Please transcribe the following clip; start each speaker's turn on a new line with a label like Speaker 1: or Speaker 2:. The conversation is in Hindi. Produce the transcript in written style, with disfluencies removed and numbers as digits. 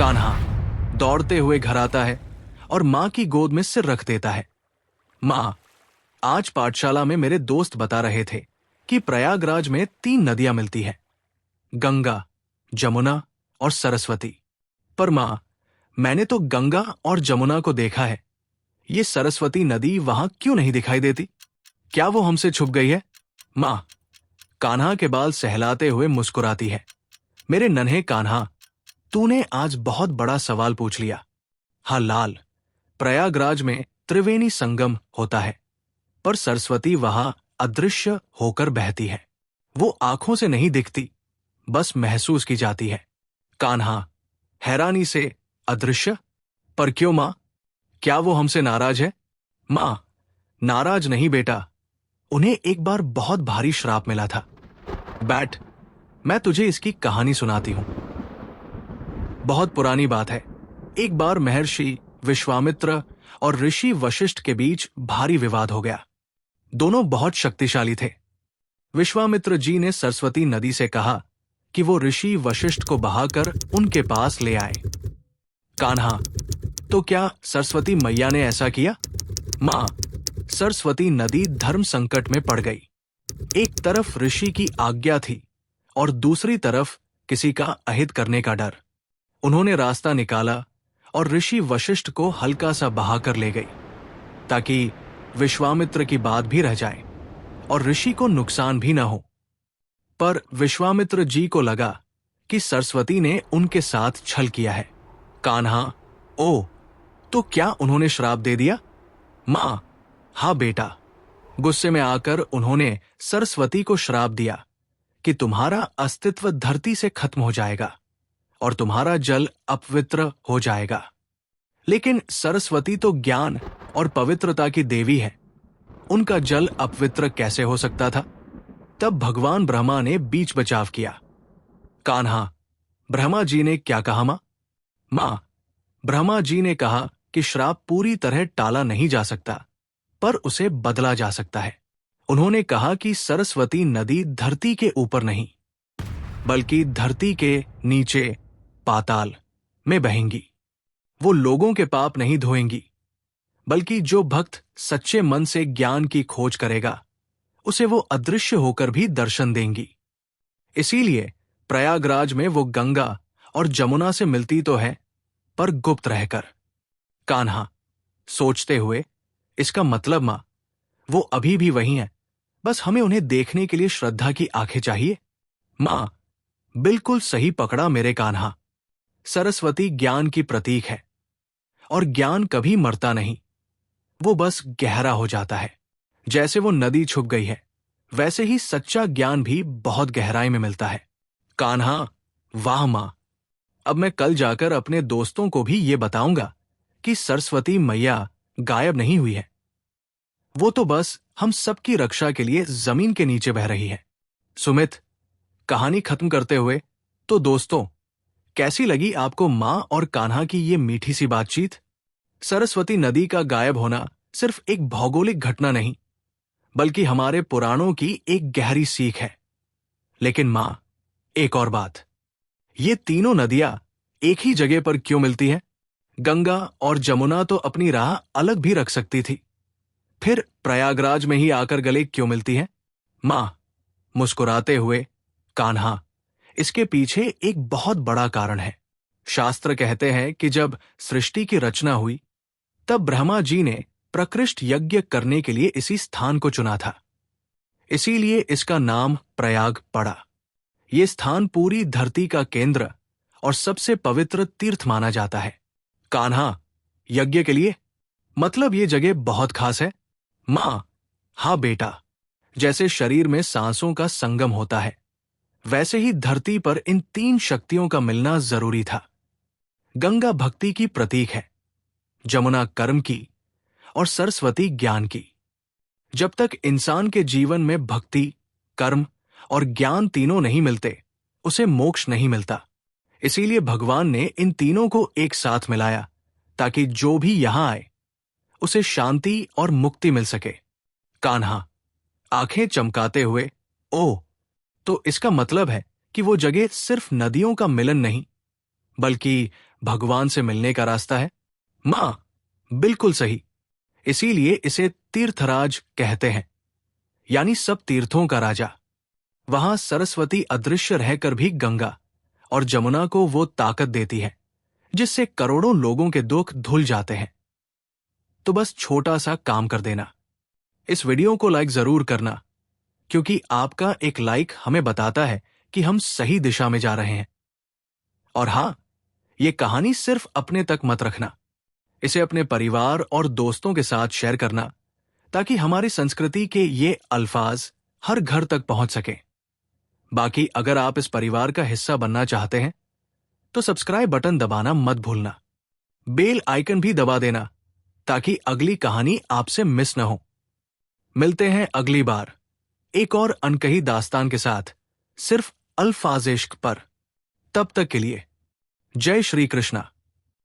Speaker 1: कान्हा दौड़ते हुए घर आता है और माँ की गोद में सिर रख देता है। माँ, आज पाठशाला में मेरे दोस्त बता रहे थे कि प्रयागराज में 3 नदियां मिलती हैं, गंगा, जमुना और सरस्वती। पर माँ, मैंने तो गंगा और जमुना को देखा है। ये सरस्वती नदी वहां क्यों नहीं दिखाई देती? क्या वो हमसे छुप गई है? माँ, कान्हा के बाल सहलाते हुए मुस्कुराती है। मेरे नन्हे कान्हा, तूने आज बहुत बड़ा सवाल पूछ लिया। हाँ लाल, प्रयागराज में त्रिवेणी संगम होता है, पर सरस्वती वहां अदृश्य होकर बहती है। वो आंखों से नहीं दिखती, बस महसूस की जाती है। कान्हा हैरानी से, अदृश्य? पर क्यों मां? क्या वो हमसे नाराज है? मां, नाराज नहीं बेटा, उन्हें एक बार बहुत भारी श्राप मिला था। बैठ, मैं तुझे इसकी कहानी सुनाती हूं। बहुत पुरानी बात है। एक बार महर्षि विश्वामित्र और ऋषि वशिष्ठ के बीच भारी विवाद हो गया। दोनों बहुत शक्तिशाली थे। विश्वामित्र जी ने सरस्वती नदी से कहा कि वो ऋषि वशिष्ठ को बहाकर उनके पास ले आए। कान्हा, तो क्या सरस्वती मैया ने ऐसा किया? मां, सरस्वती नदी धर्म संकट में पड़ गई। एक तरफ ऋषि की आज्ञा थी और दूसरी तरफ किसी का अहित करने का डर। उन्होंने रास्ता निकाला और ऋषि वशिष्ठ को हल्का सा बहाकर ले गई, ताकि विश्वामित्र की बात भी रह जाए और ऋषि को नुकसान भी न हो। पर विश्वामित्र जी को लगा कि सरस्वती ने उनके साथ छल किया है। कान्हा, ओ, तो क्या उन्होंने श्राप दे दिया? मां, हाँ बेटा, गुस्से में आकर उन्होंने सरस्वती को श्राप दिया कि तुम्हारा अस्तित्व धरती से खत्म हो जाएगा और तुम्हारा जल अपवित्र हो जाएगा। लेकिन सरस्वती तो ज्ञान और पवित्रता की देवी है, उनका जल अपवित्र कैसे हो सकता था? तब भगवान ब्रह्मा ने बीच बचाव किया। कान्हा, ब्रह्मा जी ने क्या कहा मां? मां, ब्रह्मा जी ने कहा कि श्राप पूरी तरह टाला नहीं जा सकता, पर उसे बदला जा सकता है। उन्होंने कहा कि सरस्वती नदी धरती के ऊपर नहीं, बल्कि धरती के नीचे पाताल में बहेंगी। वो लोगों के पाप नहीं धोएंगी, बल्कि जो भक्त सच्चे मन से ज्ञान की खोज करेगा, उसे वो अदृश्य होकर भी दर्शन देंगी। इसीलिए प्रयागराज में वो गंगा और जमुना से मिलती तो है, पर गुप्त रहकर। कान्हा सोचते हुए, इसका मतलब मां, वो अभी भी वही हैं, बस हमें उन्हें देखने के लिए श्रद्धा की आंखें चाहिए। मां, बिल्कुल सही पकड़ा मेरे कान्हा। सरस्वती ज्ञान की प्रतीक है और ज्ञान कभी मरता नहीं, वो बस गहरा हो जाता है। जैसे वो नदी छुप गई है, वैसे ही सच्चा ज्ञान भी बहुत गहराई में मिलता है। कान्हा, वाह मां, अब मैं कल जाकर अपने दोस्तों को भी ये बताऊंगा कि सरस्वती मैया गायब नहीं हुई है, वो तो बस हम सबकी रक्षा के लिए जमीन के नीचे बह रही है। सुमित, कहानी खत्म करते हुए, तो दोस्तों, कैसी लगी आपको मां और कान्हा की ये मीठी सी बातचीत? सरस्वती नदी का गायब होना सिर्फ एक भौगोलिक घटना नहीं, बल्कि हमारे पुराणों की एक गहरी सीख है। लेकिन मां, एक और बात, ये तीनों नदियां एक ही जगह पर क्यों मिलती हैं? गंगा और जमुना तो अपनी राह अलग भी रख सकती थी, फिर प्रयागराज में ही आकर गले क्यों मिलती हैं? मां, मुस्कुराते हुए, कान्हा, इसके पीछे एक बहुत बड़ा कारण है। शास्त्र कहते हैं कि जब सृष्टि की रचना हुई, तब ब्रह्मा जी ने प्रकृष्ट यज्ञ करने के लिए इसी स्थान को चुना था। इसीलिए इसका नाम प्रयाग पड़ा। ये स्थान पूरी धरती का केंद्र और सबसे पवित्र तीर्थ माना जाता है। कान्हा, यज्ञ के लिए? मतलब ये जगह बहुत खास है? मां, हाँ बेटा, जैसे शरीर में सांसों का संगम होता है, वैसे ही धरती पर इन 3 शक्तियों का मिलना जरूरी था। गंगा भक्ति की प्रतीक है, जमुना कर्म की और सरस्वती ज्ञान की। जब तक इंसान के जीवन में भक्ति, कर्म और ज्ञान तीनों नहीं मिलते, उसे मोक्ष नहीं मिलता। इसीलिए भगवान ने इन तीनों को एक साथ मिलाया, ताकि जो भी यहां आए, उसे शांति और मुक्ति मिल सके। कान्हा, आंखें चमकाते हुए, ओह, तो इसका मतलब है कि वो जगह सिर्फ नदियों का मिलन नहीं, बल्कि भगवान से मिलने का रास्ता है? मां, बिल्कुल सही। इसीलिए इसे तीर्थराज कहते हैं, यानी सब तीर्थों का राजा। वहां सरस्वती अदृश्य रहकर भी गंगा और जमुना को वो ताकत देती है जिससे करोड़ों लोगों के दुख धुल जाते हैं। तो बस छोटा सा काम कर देना, इस वीडियो को लाइक जरूर करना, क्योंकि आपका एक लाइक हमें बताता है कि हम सही दिशा में जा रहे हैं। और हां, ये कहानी सिर्फ अपने तक मत रखना, इसे अपने परिवार और दोस्तों के साथ शेयर करना, ताकि हमारी संस्कृति के ये अल्फाज हर घर तक पहुंच सके। बाकी अगर आप इस परिवार का हिस्सा बनना चाहते हैं तो सब्सक्राइब बटन दबाना मत भूलना, बेल आइकन भी दबा देना, ताकि अगली कहानी आपसे मिस न हो। मिलते हैं अगली बार एक और अनकही दास्तान के साथ, सिर्फ अल्फाज इश्क पर। तब तक के लिए जय श्री कृष्णा।